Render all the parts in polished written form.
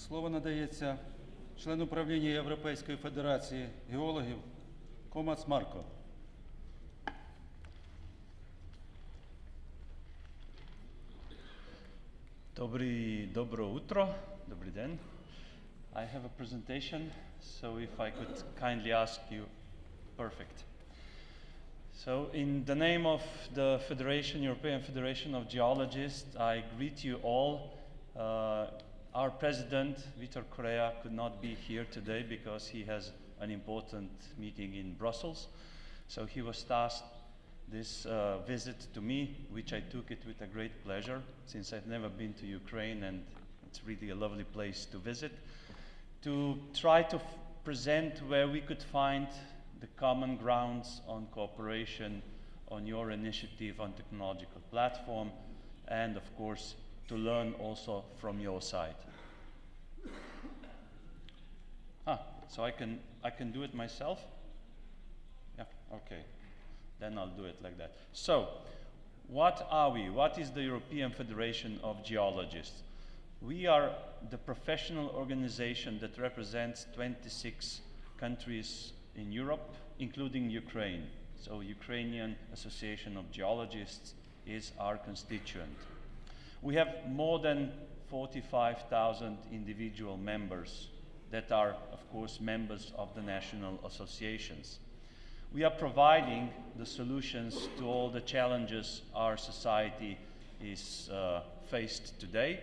Слово надається члену правління Європейської федерації геологів Комац Марко. Добро утро, добрий день. I have a presentation, so if I could kindly ask you, perfect. So in the name of the Federation, European Federation of Geologists, I greet you all. Our president, Vitor Correa, could not be here today because he has an important meeting in Brussels. So he was tasked this visit to me, which I took it with a great pleasure, since I've never been to Ukraine and it's really a lovely place to visit, to try to present where we could find the common grounds on cooperation, on your initiative on technological platform, and of course, to learn also from your side. So I can do it myself? Yeah, okay. Then I'll do it like that. So, what are we? What is the European Federation of Geologists? We are the professional organization that represents 26 countries in Europe, including Ukraine. So, Ukrainian Association of Geologists is our constituent. We have more than 45,000 individual members that are, of course, members of the national associations. We are providing the solutions to all the challenges our society is faced today.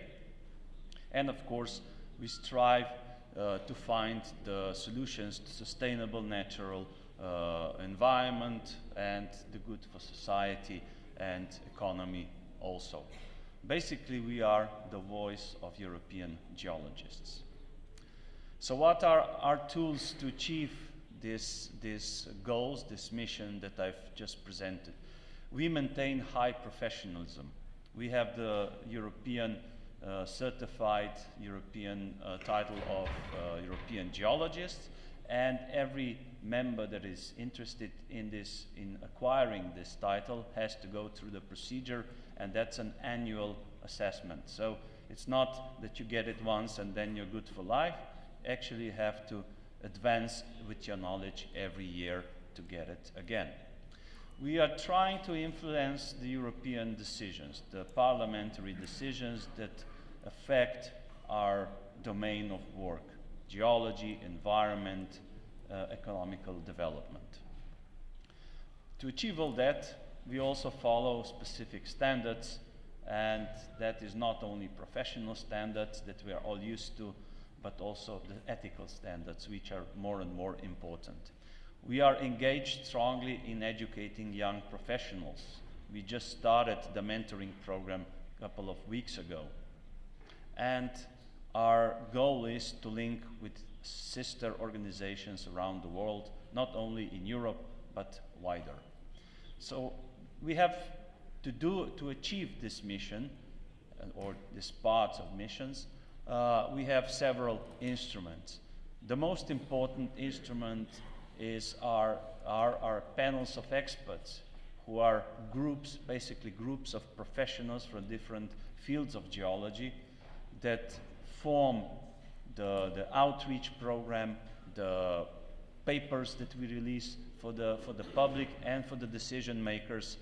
And of course, we strive to find the solutions to sustainable natural environment and the good for society and economy also. Basically, we are the voice of European geologists. So what are our tools to achieve these goals, this mission that I've just presented? We maintain high professionalism. We have the European certified European title of European geologist, and every member that is interested in acquiring this title has to go through the procedure, and that's an annual assessment. So it's not that you get it once and then you're good for life. Actually, you have to advance with your knowledge every year to get it again. We are trying to influence the European decisions, the parliamentary decisions that affect our domain of work: geology, environment, economical development. To achieve all that, we also follow specific standards, and that is not only professional standards that we are all used to, but also the ethical standards, which are more and more important. We are engaged strongly in educating young professionals. We just started the mentoring program a couple of weeks ago. And our goal is to link with sister organizations around the world, not only in Europe, but wider. So we have to achieve this mission, or this part of missions, we have several instruments. The most important instrument is our panels of experts, who are groups, basically groups of professionals from different fields of geology that form the outreach program, the papers that we release for the public and for the decision makers.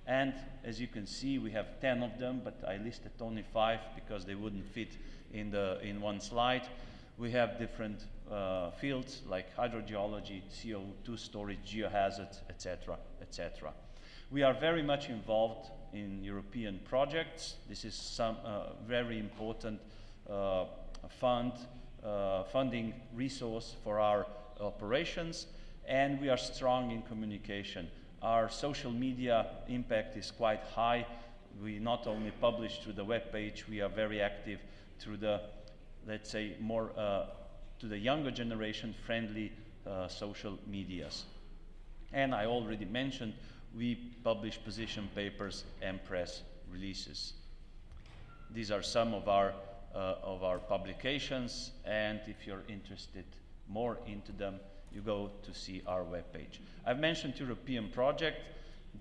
And as you can see, we have 10 of them, but I listed only 5 because they wouldn't fit in one slide. We have different fields like hydrogeology, CO2 storage, geohazards, etc., etc. We are very much involved in European projects. This is some very important funding resource for our operations, and we are strong in communication. Our social media impact is quite high. We not only publish through the web page, we are very active through the, let's say, more to the younger generation friendly social medias. And I already mentioned, we publish position papers and press releases. These are some of our publications, and if you're interested more into them, you go to see our webpage. I've mentioned European project.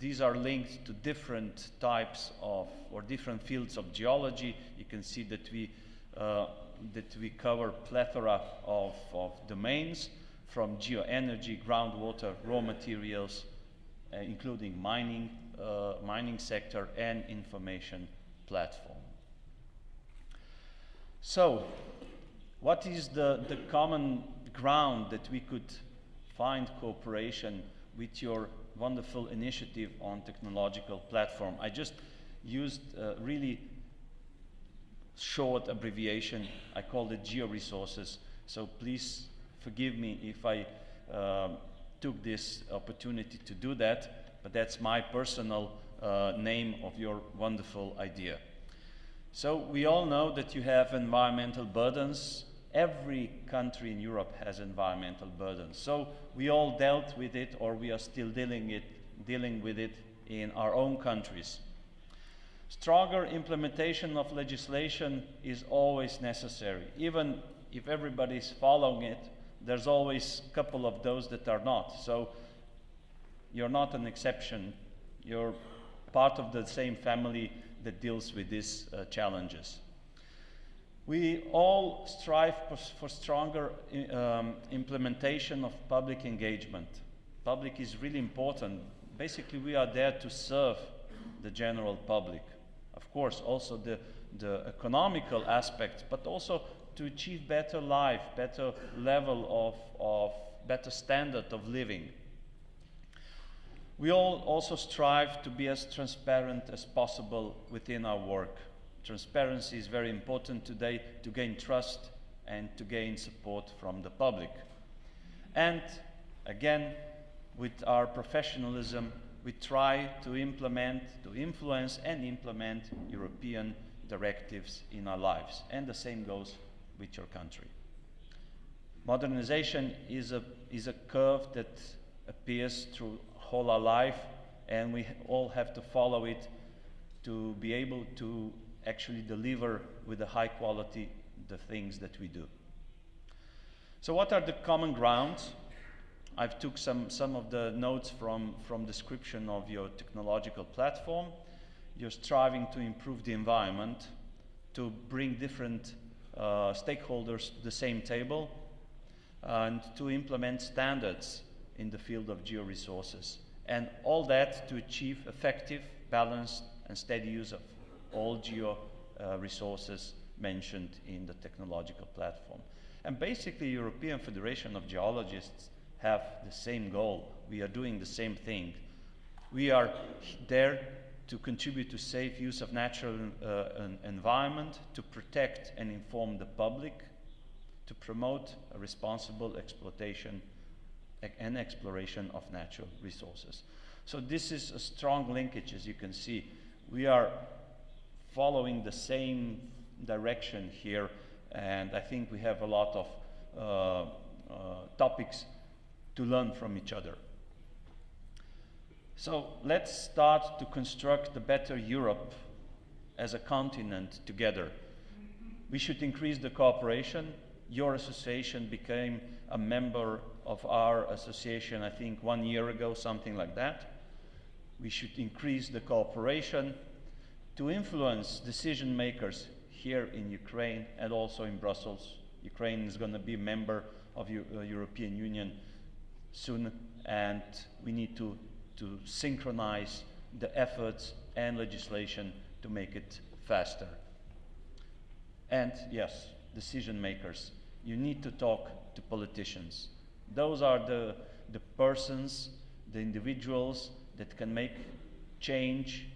These are linked to different types of, or different fields of geology. You can see that we that we cover plethora of domains, from geoenergy, groundwater, raw materials, including mining sector and information platform. So, what is the common ground that we could find cooperation with your wonderful initiative on technological platform? I just used a really short abbreviation. I called it geo-resources. So please forgive me if I took this opportunity to do that, but that's my personal name of your wonderful idea. So we all know that you have environmental burdens. Every country in Europe has environmental burdens. So we all dealt with it, or we are still dealing with it in our own countries. Stronger implementation of legislation is always necessary. Even if everybody is following it, there's always a couple of those that are not. So you're not an exception. You're part of the same family that deals with these challenges. We all strive for stronger implementation of public engagement. Public is really important. Basically, we are there to serve the general public. Of course, also the economical aspect, but also to achieve better life, better level of better standard of living. We all also strive to be as transparent as possible within our work. Transparency is very important today to gain trust and to gain support from the public. And again, with our professionalism, we try to influence and implement European directives in our lives. And the same goes with your country. Modernization is a curve that appears through whole our life, and we all have to follow it to be able to actually deliver with a high quality the things that we do. So what are the common grounds? I've took some of the notes from description of your technological platform. You're striving to improve the environment, to bring different stakeholders to the same table, and to implement standards in the field of geo-resources. And all that to achieve effective, balanced, and steady use of all geo-resources mentioned in the technological platform. And basically, European Federation of Geologists have the same goal. We are doing the same thing. We are there to contribute to safe use of natural environment, to protect and inform the public, to promote a responsible exploitation and exploration of natural resources. So this is a strong linkage, as you can see. We are following the same direction here, and I think we have a lot of topics to learn from each other. So let's start to construct a better Europe as a continent together. We should increase the cooperation. Your association became a member of our association, I think 1 year ago, something like that. We should increase the cooperation to influence decision makers here in Ukraine and also in Brussels. Ukraine is going to be a member of European Union soon, and we need to synchronize the efforts and legislation to make it faster. And yes, decision makers, you need to talk to politicians. Those are the persons, the individuals that can make change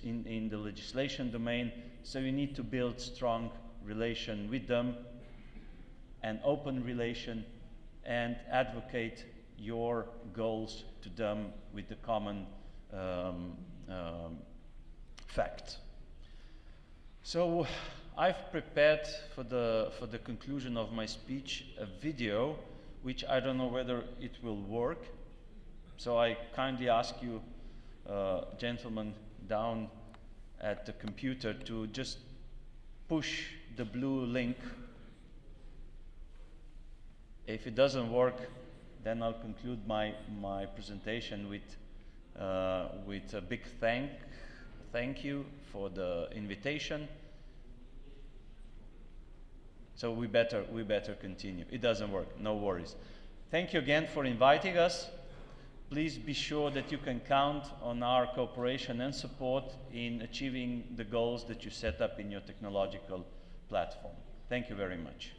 in the legislation domain, so you need to build strong relation with them, an open relation, and advocate your goals to them with the common fact. So I've prepared for the conclusion of my speech a video which I don't know whether it will work. So I kindly ask you, gentlemen down at the computer, to just push the blue link. If it doesn't work, then I'll conclude my presentation with a big thank you for the invitation. So we better continue. It doesn't work, no worries. Thank you again for inviting us. Please be sure that you can count on our cooperation and support in achieving the goals that you set up in your technological platform. Thank you very much.